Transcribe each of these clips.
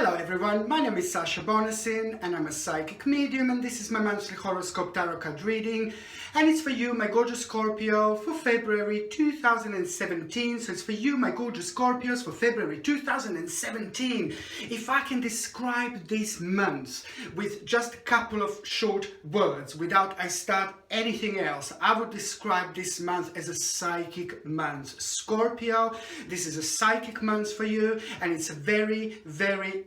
Hello everyone, my name is Sasha Bonasin and I'm a psychic medium, and this is my monthly horoscope tarot card reading, and it's for you, my gorgeous Scorpio, for February 2017. So it's for you, my gorgeous Scorpios, for February 2017. If I can describe this month with just a couple of short words without I start anything else, I would describe this month as a psychic month. Scorpio, this is a psychic month for you, and it's a very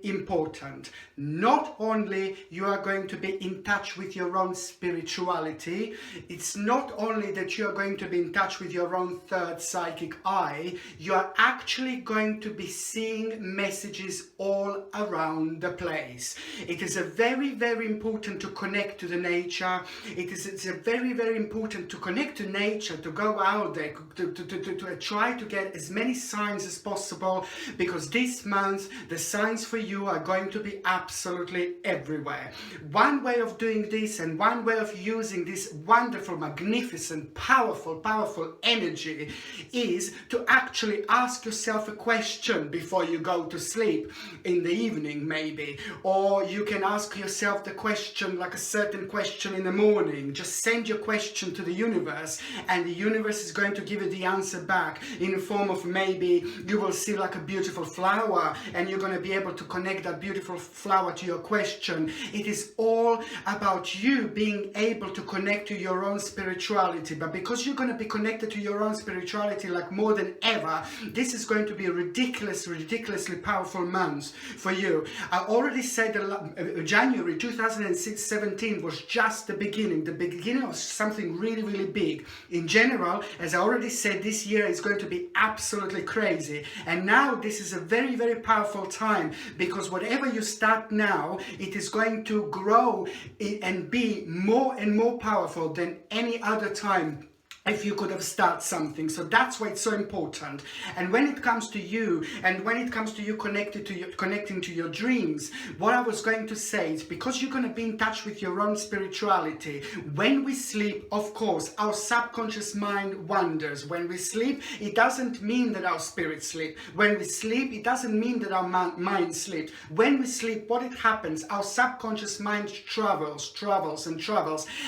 important. Not only you are going to be in touch with your own spirituality, it's not only that you are going to be in touch with your own third psychic eye, you are actually going to be seeing messages all around the place. It is a very important to connect to the nature. It's a very important to connect to nature, to go out there, to try to get as many signs as possible, because this month the signs for you are going to be absolutely everywhere. One way of doing this, and one way of using this wonderful, magnificent, powerful energy, is to actually ask yourself a question before you go to sleep in the evening maybe, or you can ask yourself the question, like a certain question in the morning. Just send your question to the universe, and the universe is going to give you the answer back in the form of, maybe you will see like a beautiful flower and you're going to be able to connect that beautiful flower to your question. It is all about you being able to connect to your own spirituality, but because you're going to be connected to your own spirituality like more than ever, this is going to be a ridiculously powerful month for you. I already said that January 2017 was just the beginning of something really big. In general, as I already said, this year is going to be absolutely crazy, and now this is a very powerful time, because whatever you start now, it is going to grow and be more and more powerful than any other time if you could have started something. So that's why it's so important. And when it comes to you, and when it comes to you connecting to your dreams, what I was going to say is, because you're going to be in touch with your own spirituality, when we sleep, of course, our subconscious mind wanders. When we sleep, it doesn't mean that our spirit sleep. When we sleep, it doesn't mean that our mind sleeps. When we sleep, what it happens, our subconscious mind travels,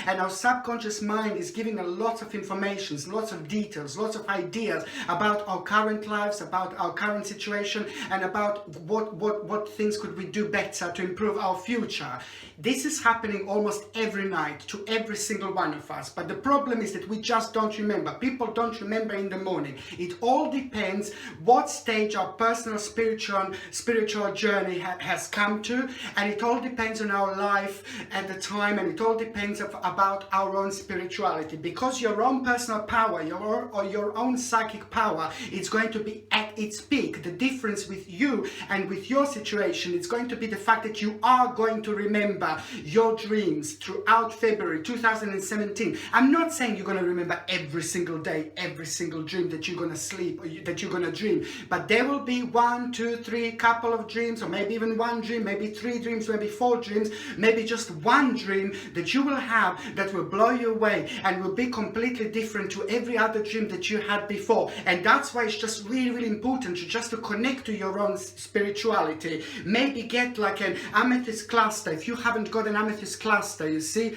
and our subconscious mind is giving a lot of information, lots of details, lots of ideas about our current lives, about our current situation, and about what things could we do better to improve our future. This is happening almost every night to every single one of us, but the problem is that we just don't remember. People don't remember in the morning. It all depends what stage our personal spiritual journey has come to, and it all depends on our life at the time, and it all depends about our own spirituality, because your own personal power, your own psychic power, is going to be at its peak. The difference with you and with your situation, it's going to be the fact that you are going to remember your dreams throughout February 2017. I'm not saying you're going to remember every single day, every single dream that you're going to sleep, or that you're going to dream, but there will be 1, 2, 3 couple of dreams, or maybe even one dream, maybe 3 dreams, maybe 4 dreams, maybe just one dream that you will have that will blow you away and will be completely different to every other dream that you had before. And that's why it's just really important to connect to your own spirituality. Maybe get like an amethyst cluster. If you haven't got an amethyst cluster, you see,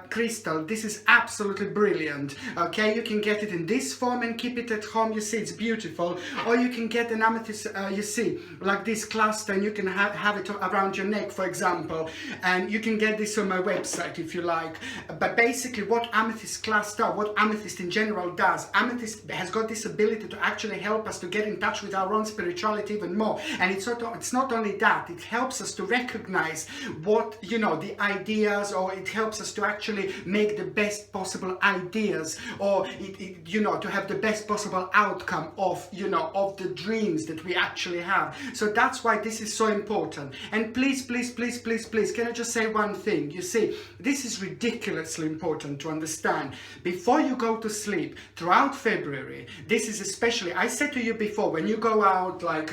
crystal, this is absolutely brilliant. Okay, you can get it in this form and keep it at home. You see, it's beautiful. Or you can get an amethyst, you see, like this cluster, and you can have it around your neck, for example. And you can get this on my website if you like. But basically, what amethyst cluster, what amethyst in general does, amethyst has got this ability to actually help us to get in touch with our own spirituality even more. And it's not only that, it helps us to recognize what, the ideas, or it helps us to actually make the best possible ideas, or to have the best possible outcome of the dreams that we actually have. So that's why this is so important. And please, can I just say one thing? You see, this is ridiculously important to understand. Before you go to sleep throughout February, this is especially, I said to you before, when you go out, like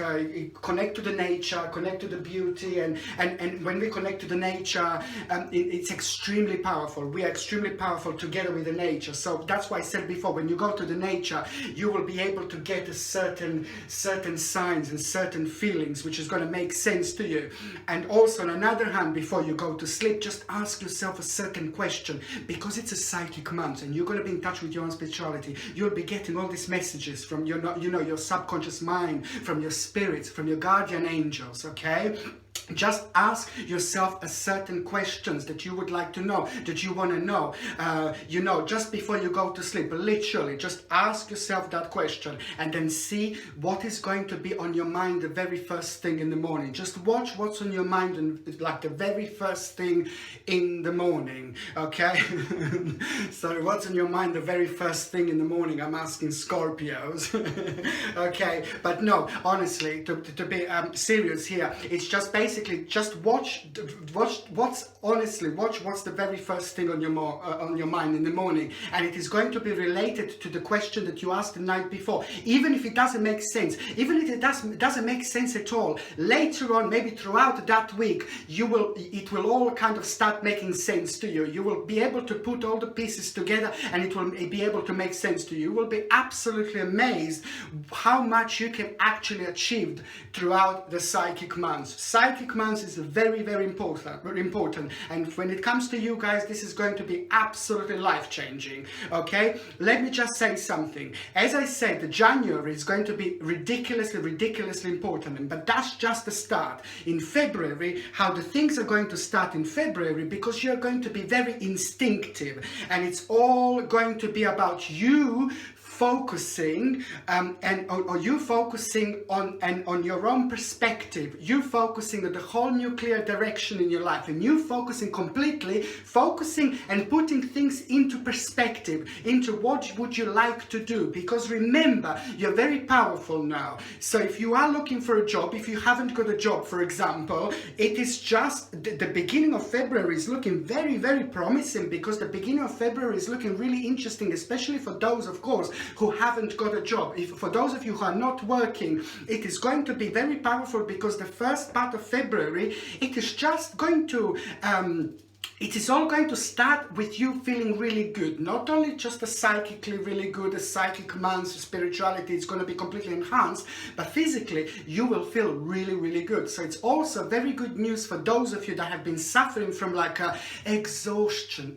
connect to the nature, connect to the beauty, and when we connect to the nature, it's extremely powerful. We are extremely powerful together with the nature. So that's why I said before, when you go to the nature, you will be able to get a certain signs and certain feelings, which is going to make sense to you. And also, on another hand, before you go to sleep, just ask yourself a certain question, because it's a psychic month and you're going to be in touch with your own spirituality. You'll be getting all these messages from your, your subconscious mind, from your spirits, from your guardian angels, okay? Just ask yourself a certain questions that you would like to know, that you want to know, just before you go to sleep. Literally, just ask yourself that question and then see what is going to be on your mind the very first thing in the morning. Just watch what's on your mind, and like the very first thing in the morning, okay? So what's on your mind the very first thing in the morning? I'm asking Scorpios. Okay, but no, honestly, to be serious here, it's just basically just watch what's the very first thing on your mind in the morning, and it is going to be related to the question that you asked the night before. Even if it doesn't make sense, even if it doesn't make sense at all, later on, maybe throughout that week, it will all kind of start making sense to you. You will be able to put all the pieces together and it will be able to make sense to you. You will be absolutely amazed how much you can actually achieve throughout the psychic months. Psychic months is very, very important. And when it comes to you guys, this is going to be absolutely life-changing, okay? Let me just say something. As I said, the January is going to be ridiculously important, but that's just the start. In February, how the things are going to start in February, because you're going to be very instinctive, and it's all going to be about you focusing you focusing on your own perspective, you focusing on the whole new clear direction in your life, and you completely focusing and putting things into perspective, into what would you like to do. Because remember, you're very powerful now. So if you are looking for a job, if you haven't got a job, for example, it is just the beginning of February is looking very, very promising, because the beginning of February is looking really interesting, especially for those, of course, who haven't got a job. For those of you who are not working, it is going to be very powerful, because the first part of February, it is just going to it is all going to start with you feeling really good. Not only just a psychically really good, a psychic month, spirituality is going to be completely enhanced, but physically you will feel really, really good. So it's also very good news for those of you that have been suffering from like exhaustion.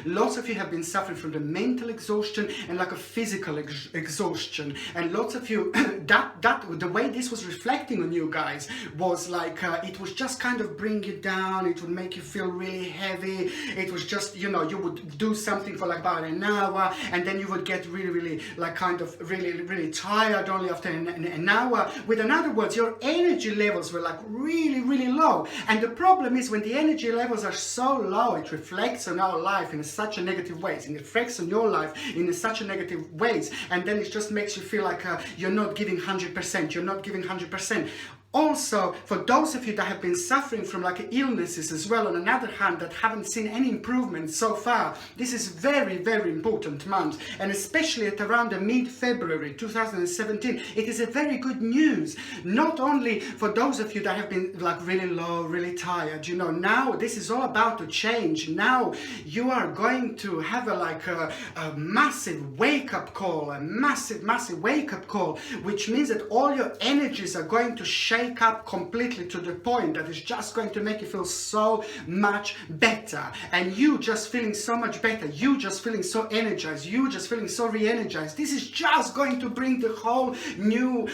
Lots of you have been suffering from the mental exhaustion and like a physical exhaustion. And lots of you, the way this was reflecting on you guys was like, it was just kind of bring you down. It would make you feel really heavy. It was just, you would do something for like about an hour, and then you would get really like kind of really tired only after an hour. With other words, your energy levels were like really low. And the problem is, when the energy levels are so low, it reflects on our life in such a negative ways, and it reflects on your life in such a negative ways, and then it just makes you feel like you're not giving 100%. Also, for those of you that have been suffering from like illnesses as well, on another hand, that haven't seen any improvement so far, this is very important month. And especially at around the mid-February 2017, it is a very good news. Not only for those of you that have been like really low, really tired, now this is all about to change. Now you are going to have a massive wake-up call, a massive wake-up call, which means that all your energies are going to shake up completely to the point that it's just going to make you feel so much better, and you just feeling so much better, you just feeling so energized, you just feeling so re-energized. This is just going to bring the whole new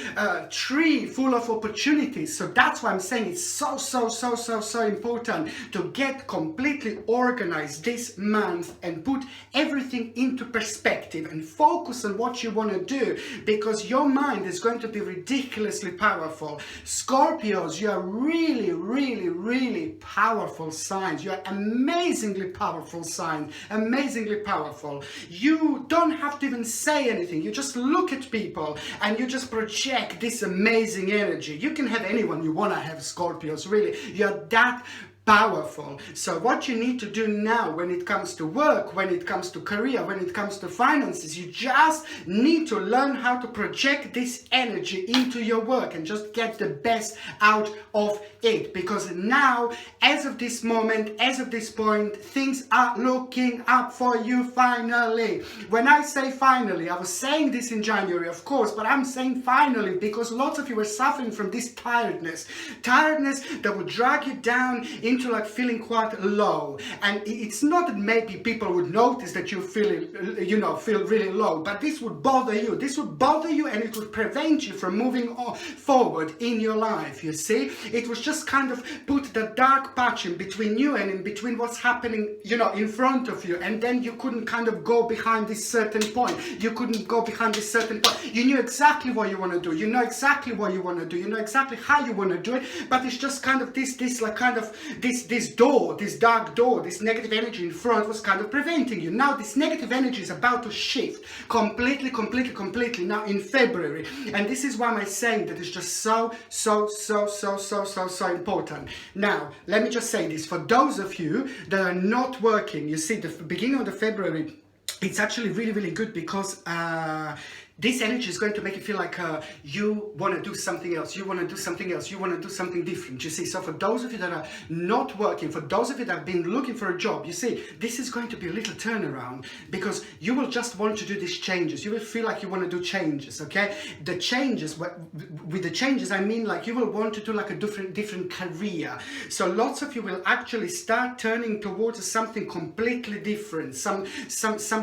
tree full of opportunities. So that's why I'm saying it's so important to get completely organized this month and put everything into perspective and focus on what you want to do, because your mind is going to be ridiculously powerful. Scorpios, you are really powerful signs. You are amazingly powerful signs. Amazingly powerful. You don't have to even say anything. You just look at people and you just project this amazing energy. You can have anyone you want to have, Scorpios, really. You are that powerful. So what you need to do now when it comes to work, when it comes to career, when it comes to finances, you just need to learn how to project this energy into your work and just get the best out of it. Because now, as of this moment, as of this point, things are looking up for you finally. When I say finally, I was saying this in January, of course, but I'm saying finally because lots of you were suffering from this tiredness that would drag you down into like feeling quite low. And it's not that maybe people would notice that you feel really low, but this would bother you. This would bother you, and it would prevent you from moving forward in your life. You see, it was just kind of put the dark patch in between you and in between what's happening, in front of you, and then you couldn't kind of go behind this certain point. You couldn't go behind this certain point. You knew exactly what you want to do. You know exactly what you want to do. You know exactly how you want to do it, but it's just kind of this dark door, this negative energy in front was kind of preventing you. Now this negative energy is about to shift completely now in February, and this is why I'm saying that it's just so important. Now let me just say this, for those of you that are not working, you see, the beginning of the February, it's actually really good because this energy is going to make you feel like you want to do something else, you want to do something else, you want to do something different, you see. So for those of you that are not working, for those of you that have been looking for a job, you see, this is going to be a little turnaround, because you will just want to do these changes. You will feel like you want to do changes, okay? The changes, with the changes, I mean like you will want to do like a different career. So lots of you will actually start turning towards something completely different, some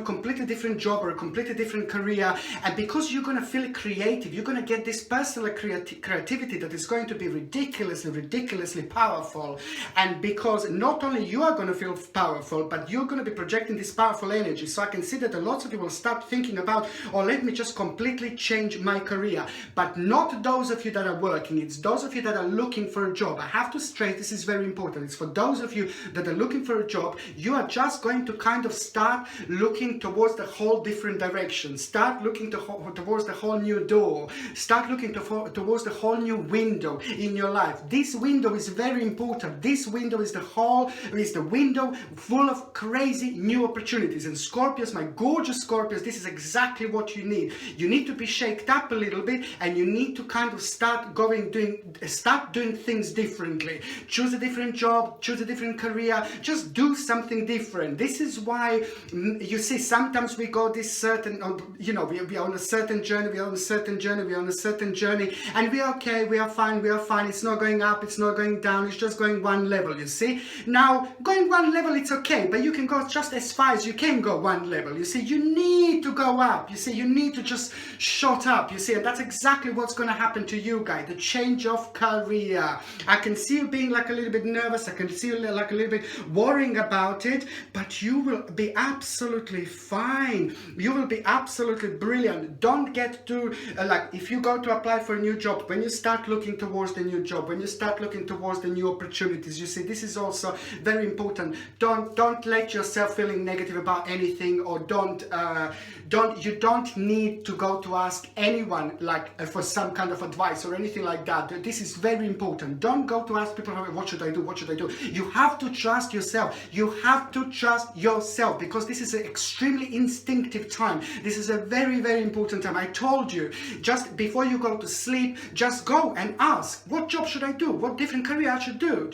completely different job or a completely different career. And because you're going to feel creative, you're going to get this personal creativity that is going to be ridiculously powerful. And because not only you are going to feel powerful, but you're going to be projecting this powerful energy. So I can see that a lot of you will start thinking about, oh, let me just completely change my career. But not those of you that are working, it's those of you that are looking for a job. I have to stress, this is very important. It's for those of you that are looking for a job. You are just going to kind of start looking towards the whole different direction. Start looking towards the whole new door. Start looking towards the whole new window in your life. This window is very important. This window is the window full of crazy new opportunities. And Scorpios, my gorgeous Scorpios, this is exactly what you need. You need to be shaked up a little bit, and you need to kind of start doing things differently. Choose a different job, choose a different career, just do something different. This is why you see sometimes we go this certain, we are on a certain journey, we are on a certain journey, and we are okay, we are fine, it's not going up, it's not going down, it's just going one level, you see. Now, going one level, it's okay, but you can go just as far as you can go one level, you see. You need to go up, you see, you need to just shot up, you see, and that's exactly what's going to happen to you guys, the change of career. I can see you being like a little bit nervous, I can see you like a little bit worrying about it, but you will be absolutely fine, you will be absolutely brilliant. Don't get too like, if you go to apply for a new job, when you start looking towards the new job, when you start looking towards the new opportunities, you see, this is also very important. Don't let yourself feeling negative about anything, or you don't need to go to ask anyone like for some kind of advice or anything like that. This is very important. Don't go to ask people, what should I do? You have to trust yourself. You have to trust yourself, because this is an extremely instinctive time. This is a very important time. I told you, just before you go to sleep, just go and ask, what job should I do? What different career I should do?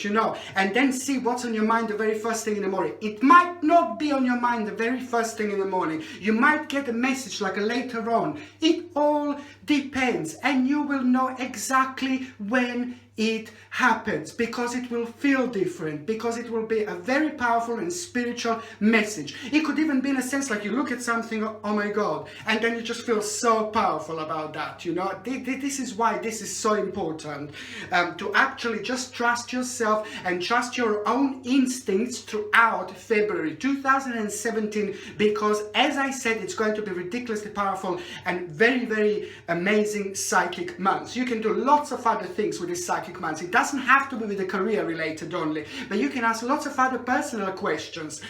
And then see what's on your mind the very first thing in the morning. It might not be on your mind the very first thing in the morning. You might get a message like later on. It all depends, and you will know exactly when it happens, because it will feel different, because it will be a very powerful and spiritual message. It could even be in a sense like you look at something, oh my God, and then you just feel so powerful about that. This is why this is so important, to actually just trust yourself and trust your own instincts throughout February 2017, because as I said, it's going to be ridiculously powerful and very amazing psychic months. You can do lots of other things with this psychic months. It doesn't have to be with the career related only, but you can ask lots of other personal questions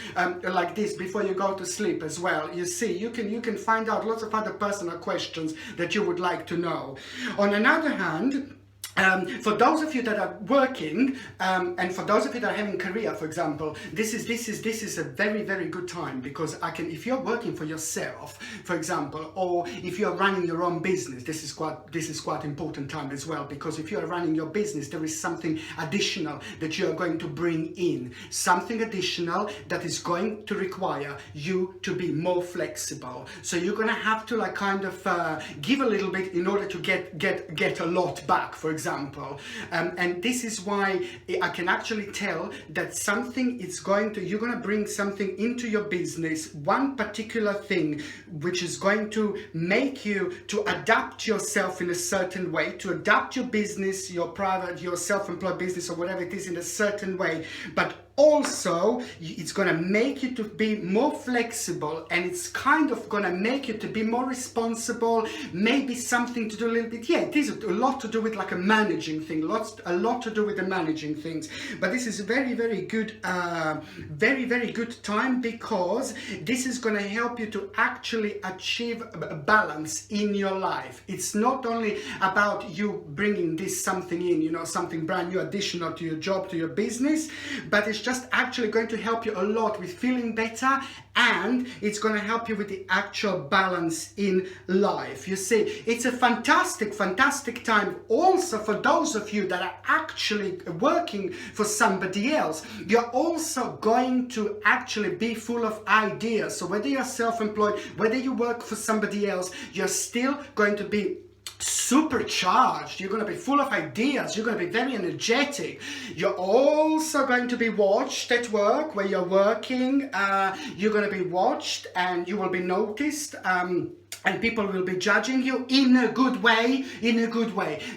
like this before you go to sleep as well. You see, you can find out lots of other personal questions that you would like to know. On another hand, For those of you that are working, and for those of you that are having career, for example, this is a very good time, because if you're working for yourself, for example, or if you're running your own business, this is quite important time as well, because if you're running your business, there is something additional that you are going to bring in, something additional that is going to require you to be more flexible. So you're gonna have to like kind of give a little bit in order to get a lot back, for example. And this is why I can actually tell that you're going to bring something into your business, one particular thing, which is going to make you to adapt yourself in a certain way, to adapt your business, your self-employed business or whatever it is, in a certain way. But also, it's going to make you to be more flexible, and it's kind of going to make you to be more responsible, maybe something to do a little bit, it is a lot to do with like a managing thing, a lot to do with the managing things. But this is a very good, very good time, because this is going to help you to actually achieve a balance in your life. It's not only about you bringing something in, something brand new, additional to your job, to your business, but it's just actually going to help you a lot with feeling better, and it's going to help you with the actual balance in life. You see, it's a fantastic time also for those of you that are actually working for somebody else. You're also going to actually be full of ideas. So whether you're self-employed, whether you work for somebody else, you're still going to be supercharged. You're going to be full of ideas. You're going to be very energetic. You're also going to be watched at work where you're working. You're going to be watched, and you will be noticed. And people will be judging you in a good way,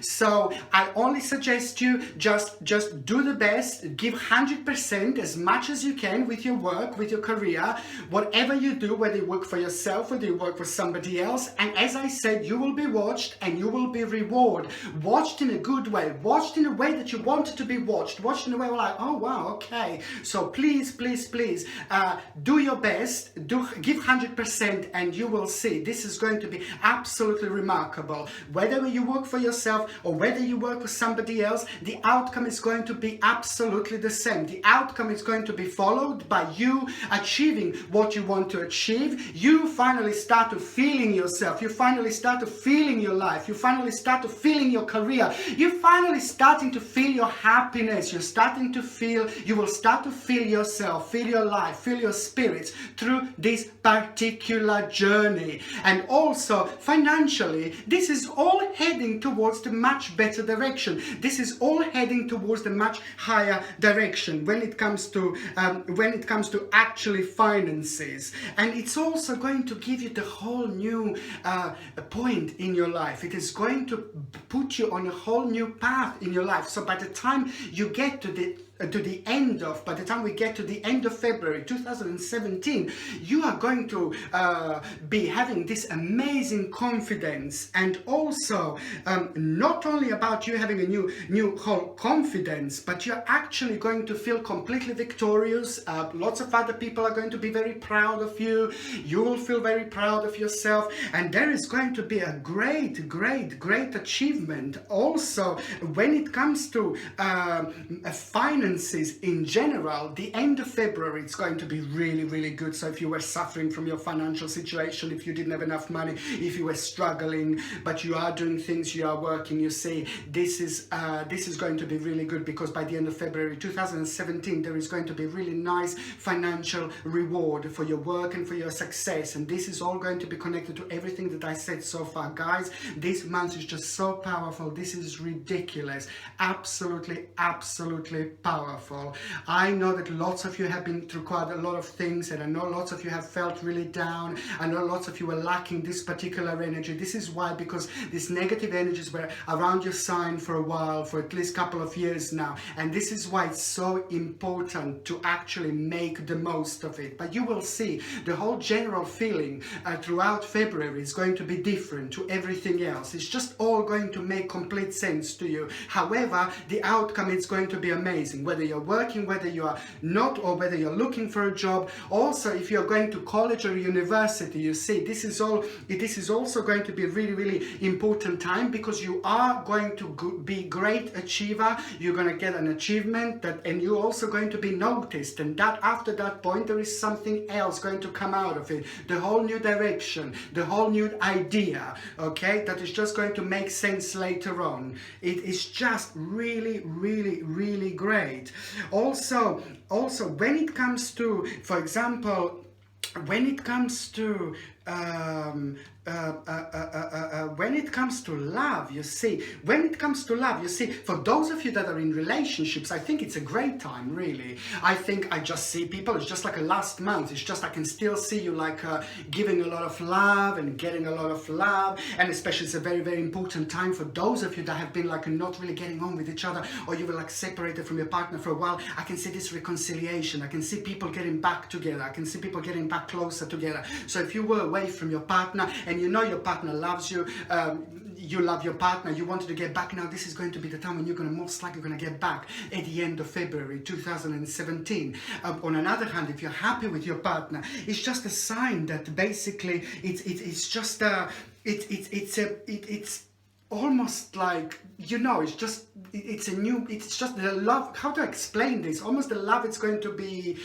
So I only suggest you just do the best, give 100%, as much as you can with your work, with your career, whatever you do, whether you work for yourself, whether you work for somebody else. And as I said, you will be watched and you will be rewarded. Watched in a good way, watched in a way that you wanted to be watched in a way like, oh wow, okay. So please, do your best, give 100%, and you will see this is going to be absolutely remarkable. Whether you work for yourself or whether you work for somebody else, the outcome is going to be absolutely the same. The outcome is going to be followed by you achieving what you want to achieve. You finally start to feeling yourself. You finally start to feeling your life. You finally start to feeling your career. You're finally starting to feel your happiness. You will start to feel yourself, feel your life, feel your spirits through this particular journey. And also financially, this is all heading towards the much better direction. This is all heading towards the much higher direction when it comes to actually finances. And it's also going to give you the whole new point in your life. It is going to put you on a whole new path in your life. So by the time you get by the time we get to the end of February 2017, you are going to be having this amazing confidence, and also not only about you having a new whole confidence, but you're actually going to feel completely victorious. Lots of other people are going to be very proud of you. You will feel very proud of yourself, and there is going to be a great achievement also when it comes to finance. In general. The end of February, it's going to be really good. So if you were suffering from your financial situation, if you didn't have enough money, if you were struggling, but you are doing things, you are working, you see, this is going to be really good, because by the end of February 2017, there is going to be really nice financial reward for your work and for your success. And this is all going to be connected to everything that I said so far. Guys, this month is just so powerful. This is ridiculous. Absolutely powerful. I know that lots of you have been through quite a lot of things, and I know lots of you have felt really down. I know lots of you were lacking this particular energy. This is why, because these negative energies were around your sign for a while, for at least a couple of years now, and this is why it's so important to actually make the most of it. But you will see the whole general feeling throughout February is going to be different to everything else. It's just all going to make complete sense to you. However, the outcome is going to be amazing. whether you're working, whether you are not, or whether you're looking for a job. Also, if you're going to college or university, you see, this is also going to be a really, really important time, because you are going to be great achiever. You're going to get an achievement and you're also going to be noticed, and that after that point there is something else going to come out of it, the whole new direction, the whole new idea, okay, that is just going to make sense later on. It is just really, really, really great. Also when it comes to, for example, when it comes to when it comes to love, you see, for those of you that are in relationships, I think it's a great time, really. I think I just see people, it's just like a last month, it's just I can still see you like giving a lot of love and getting a lot of love, and especially it's a very, very important time for those of you that have been like not really getting on with each other, or you were like separated from your partner for a while. I can see this reconciliation, I can see people getting back together, I can see people getting back closer together. So if you were away from your partner and you know your partner loves you, you love your partner, you wanted to get back, now this is going to be the time when you're going to most likely going to get back at the end of February 2017. On another hand, if you're happy with your partner, it's just a sign that basically it's just it's almost like, you know, it's just the love. How to explain this? Almost the love, it's going to be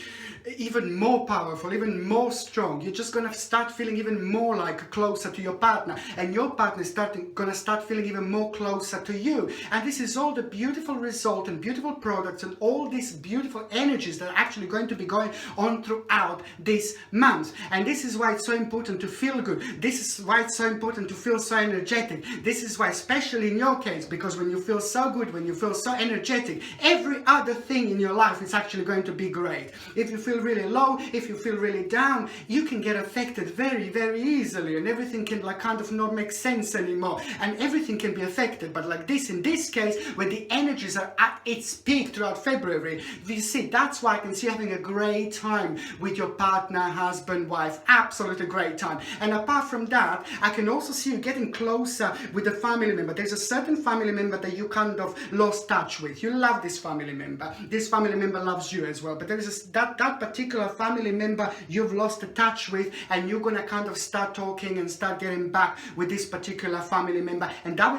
even more powerful, even more strong. You're just gonna start feeling even more like closer to your partner, and your partner is gonna start feeling even more closer to you. And this is all the beautiful result and beautiful products and all these beautiful energies that are actually going to be going on throughout this month. And this is why it's so important to feel good. This is why it's so important to feel so energetic. This is why, especially in your case, because when you feel so good, when you feel so energetic, every other thing in your life is actually going to be great. If you feel really low, if you feel really down, you can get affected very, very easily, and everything can like kind of not make sense anymore, and everything can be affected. But like this, in this case, when the energies are at its peak throughout February, you see, that's why I can see you having a great time with your partner, husband, wife, absolutely great time. And apart from that, I can also see you getting closer with a family member. There's a certain family member that you kind of lost touch with. You love this family member. This family member loves you as well. But there is that particular family member you've lost the touch with, and you're going to kind of start talking and start getting back with this particular family member. And that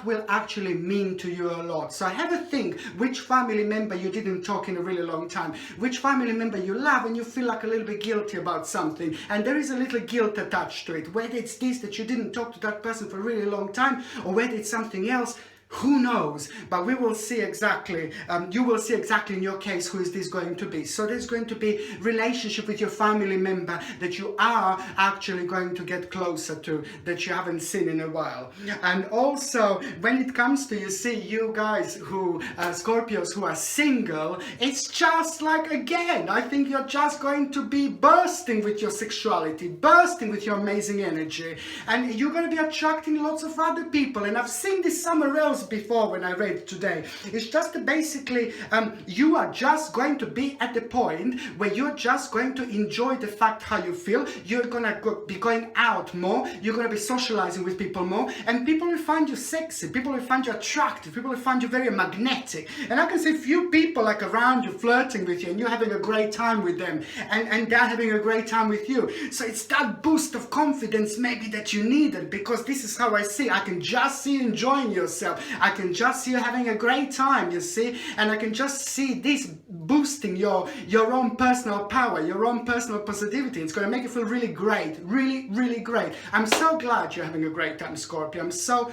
will actually mean to you a lot. So have a think which family member you didn't talk in a really long time, which family member you love and you feel like a little bit guilty about something, and there is a little guilt attached to it, whether it's this that you didn't talk to that person for a really long time, or whether it's something else. Who knows? But we will see exactly, you will see exactly in your case who is this going to be. So there's going to be relationship with your family member that you are actually going to get closer to, that you haven't seen in a while. And also when it comes to, you see, you guys who, Scorpios who are single, it's just like, again, I think you're just going to be bursting with your sexuality, bursting with your amazing energy, and you're going to be attracting lots of other people. And I've seen this somewhere else before when I read today. It's just basically you are just going to be at the point where you're just going to enjoy the fact how you feel. You're gonna be going out more, you're gonna be socializing with people more, and people will find you sexy, people will find you attractive, people will find you very magnetic. And I can see few people like around you flirting with you, and you're having a great time with them, and they're having a great time with you. So it's that boost of confidence maybe that you needed, because this is how I see. I can just see you enjoying yourself. I can just see you having a great time, you see, and I can just see this boosting your own personal power, your own personal positivity. It's going to make you feel really great, really, really great. I'm so glad you're having a great time, Scorpio. I'm so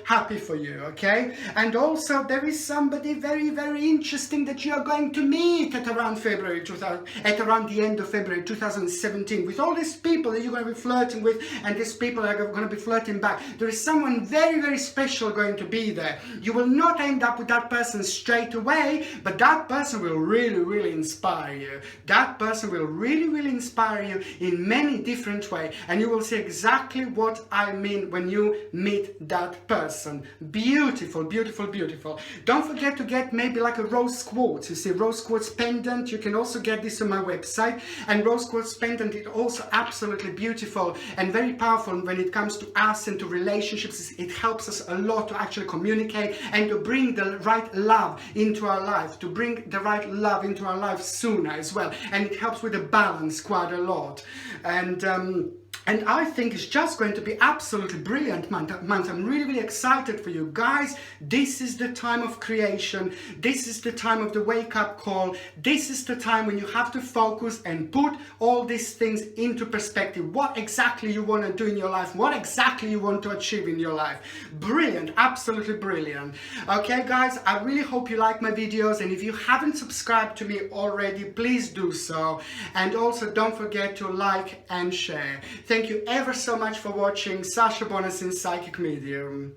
happy for you, okay? And also there is somebody very, very interesting that you are going to meet at around around the end of February 2017, with all these people that you're going to be flirting with, and these people are going to be flirting back. There is someone very, very special going to be there. You will not end up with that person straight away, but that person will really, really inspire you. That person will really, really inspire you in many different ways, and you will see exactly what I mean when you meet that person. Beautiful, beautiful, beautiful. Don't forget to get maybe like a rose quartz. You see, rose quartz pendant. You can also get this on my website, and rose quartz pendant is also absolutely beautiful and very powerful when it comes to us and to relationships. It helps us us a lot to actually communicate and to bring the right love into our life, to bring the right love into our life sooner as well. And it helps with the balance quite a lot. And I think it's just going to be absolutely brilliant month. I'm really, really excited for you guys. This is the time of creation. This is the time of the wake-up call. This is the time when you have to focus and put all these things into perspective. What exactly you want to do in your life? What exactly you want to achieve in your life? Brilliant, absolutely brilliant. Okay, guys, I really hope you like my videos. And if you haven't subscribed to me already, please do so. And also don't forget to like and share. Thank you ever so much for watching. Sasha Bonasin, Psychic Medium.